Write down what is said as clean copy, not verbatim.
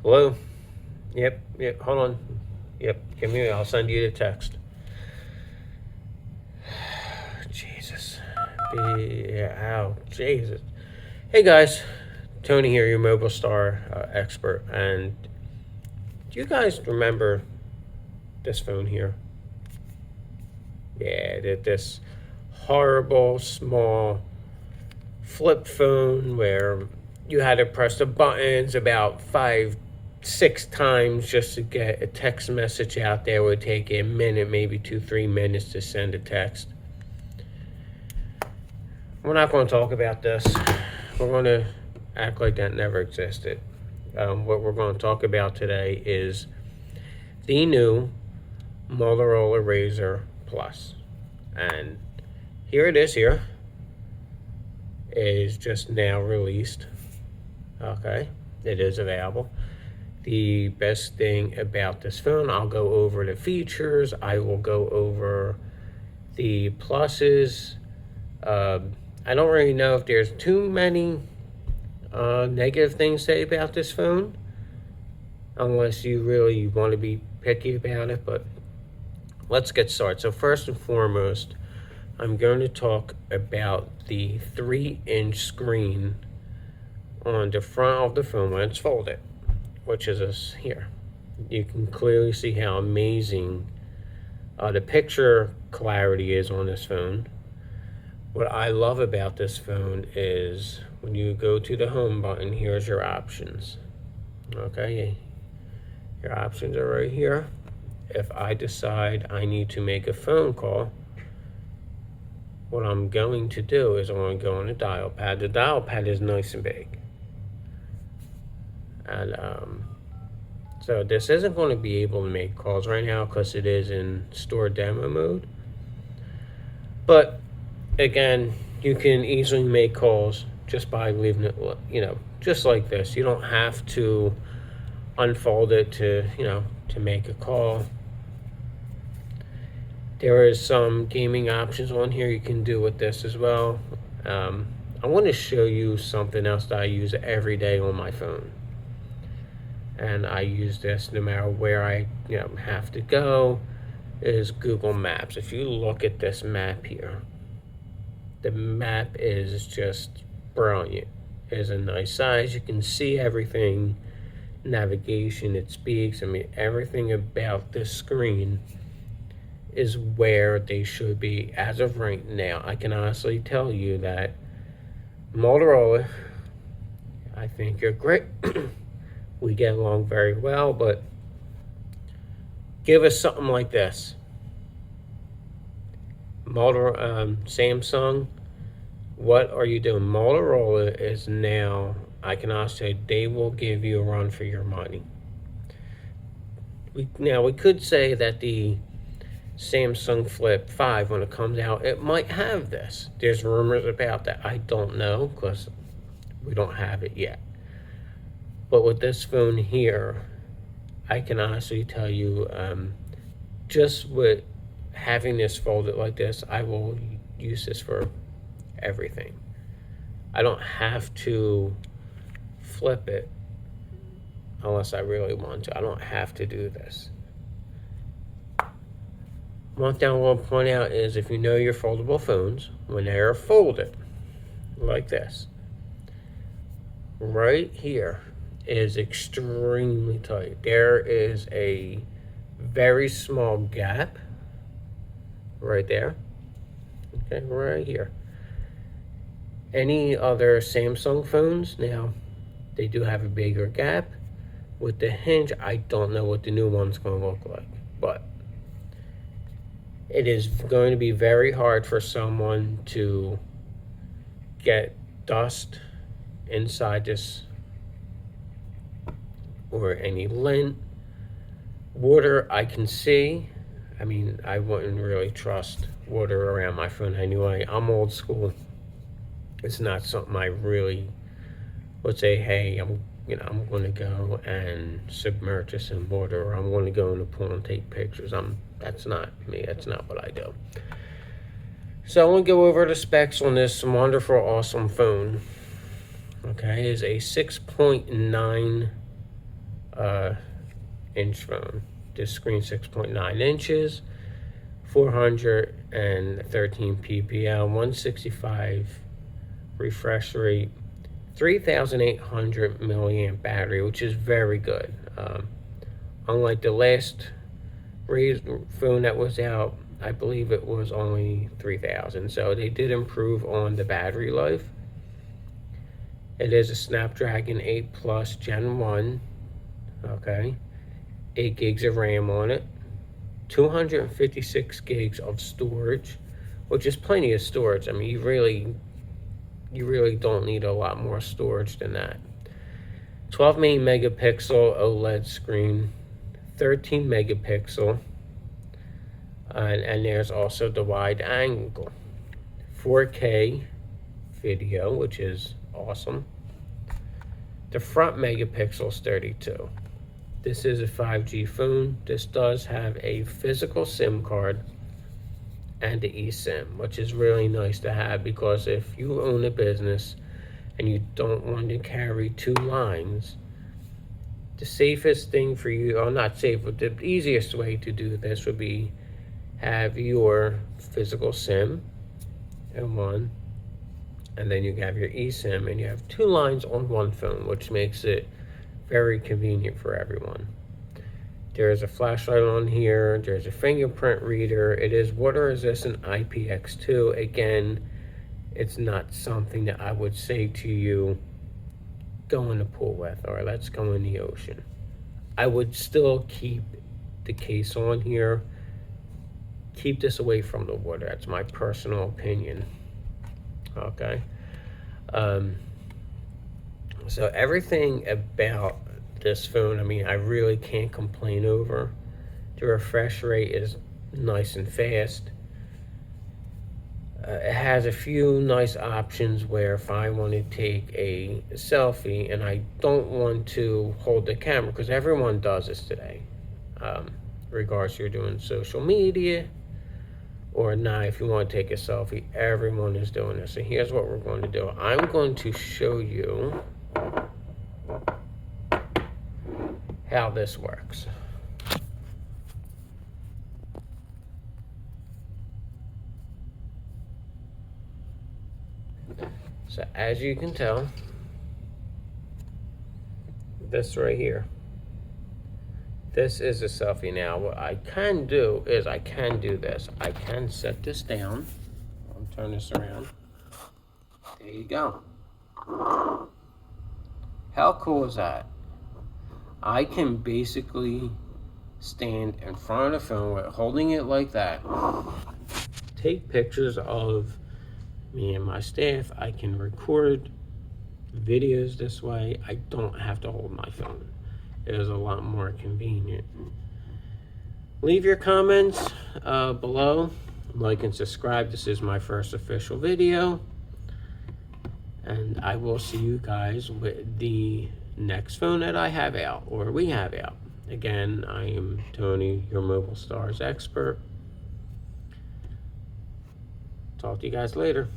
Hello? Yep, hold on. Yep, give me, I'll send you the text. Jesus. Ow, Jesus. Hey guys, Tony here, your mobile star expert. And do you guys remember this phone here? Yeah, this horrible small flip phone where you had to press the buttons about 5, 6 times just to get a text message out there. It would take a minute, maybe 2, 3 minutes to send a text. We're not going to talk about this. We're going to act like that never existed. What we're going to talk about today is the new Motorola Razr Plus. And here it is here. It is just now released. Okay, it is available. The best thing about this phone, I'll go over the features. I will go over the pluses. I don't really know if there's too many negative things to say about this phone, unless you really want to be picky about it. But let's get started. So first and foremost, I'm going to talk about the 3-inch screen on the front of the phone when it's folded, which is this here. You can clearly see how amazing the picture clarity is on this phone. What I love about this phone is when you go to the home button, here's your options. Okay, your options are right here. If I decide I need to make a phone call, what I'm going to do is I'm going to go on the dial pad. The dial pad is nice and big. And so this isn't going to be able to make calls right now because it is in store demo mode. But again, you can easily make calls just by leaving it, just like this. You don't have to unfold it to make a call. There is some gaming options on here you can do with this as well. I want to show you something else that I use every day on my phone. And I use this no matter where I have to go, is Google Maps. If you look at this map here, the map is just brilliant. It's a nice size. You can see everything. Navigation, it speaks. I mean, everything about this screen is where they should be as of right now. I can honestly tell you that Motorola, I think you're great. We get along very well, but give us something like this. Samsung, what are you doing? Motorola is now, I can honestly say, they will give you a run for your money. We could say that the Samsung Flip 5, when it comes out, it might have this. There's rumors about that. I don't know because we don't have it yet. But with this phone here, I can honestly tell you, just with having this folded like this, I will use this for everything. I don't have to flip it unless I really want to. I don't have to do this. One thing I want to point out is if you know your foldable phones, when they are folded like this, right here is extremely tight. There is a very small gap right there. Okay, right here. Any other Samsung phones, now, they do have a bigger gap. With the hinge, I don't know what the new one's going to look like. But it is going to be very hard for someone to get dust inside this, or any lint. Water, I can see. I mean, I wouldn't really trust water around my phone anyway. I'm old school. It's not something I really would say, hey, I'm going to go and submerge this in water, or I'm going to go in the pool and take pictures. That's not me. That's not what I do. So I want to go over the specs on this wonderful, awesome phone. Okay, it is a 6.9 inch phone. This screen 6.9 inches, 413 ppl, 165 refresh rate, 3,800 milliamp battery, which is very good. Unlike the last razr phone that was out, I believe it was only 3,000. So they did improve on the battery life. It is a Snapdragon 8 Plus Gen 1. Okay. 8 gigs of RAM on it. 256 gigs of storage, which is plenty of storage. I mean, you really don't need a lot more storage than that. 12 main megapixel OLED screen, 13 megapixel, and there's also the wide angle. 4K video, which is awesome. The front megapixel is 32. This is a 5G phone. This does have a physical SIM card and the eSIM, which is really nice to have, because if you own a business and you don't want to carry two lines, the safest thing for you, or not safe, but the easiest way to do this would be have your physical SIM in one, and then you have your eSIM, and you have two lines on one phone, which makes it very convenient for everyone. There's a flashlight on here. There's a fingerprint reader. It is water resistant IPX2. Again, it's not something that I would say to you, go in the pool with, or let's go in the ocean. I would still keep the case on here. Keep this away from the water. That's my personal opinion. Okay. So everything about this phone, I mean, I really can't complain over. The refresh rate is nice and fast. It has a few nice options where if I want to take a selfie and I don't want to hold the camera, because everyone does this today, regardless if you're doing social media or not. If you want to take a selfie, everyone is doing this. And here's what we're going to do. I'm going to show you how this works. So as you can tell, this right here, this is a selfie. Now what I can do is I can do this. I can set this down. I'll turn this around. There you go. How cool is that? I can basically stand in front of the phone with holding it like that, take pictures of me and my staff. I can record videos this way. I don't have to hold my phone. It is a lot more convenient. Leave your comments below. Like and subscribe. This is my first official video. And I will see you guys with the next phone that I have out, or we have out. Again, I am Tony, your Mobile Stars expert. Talk to you guys later.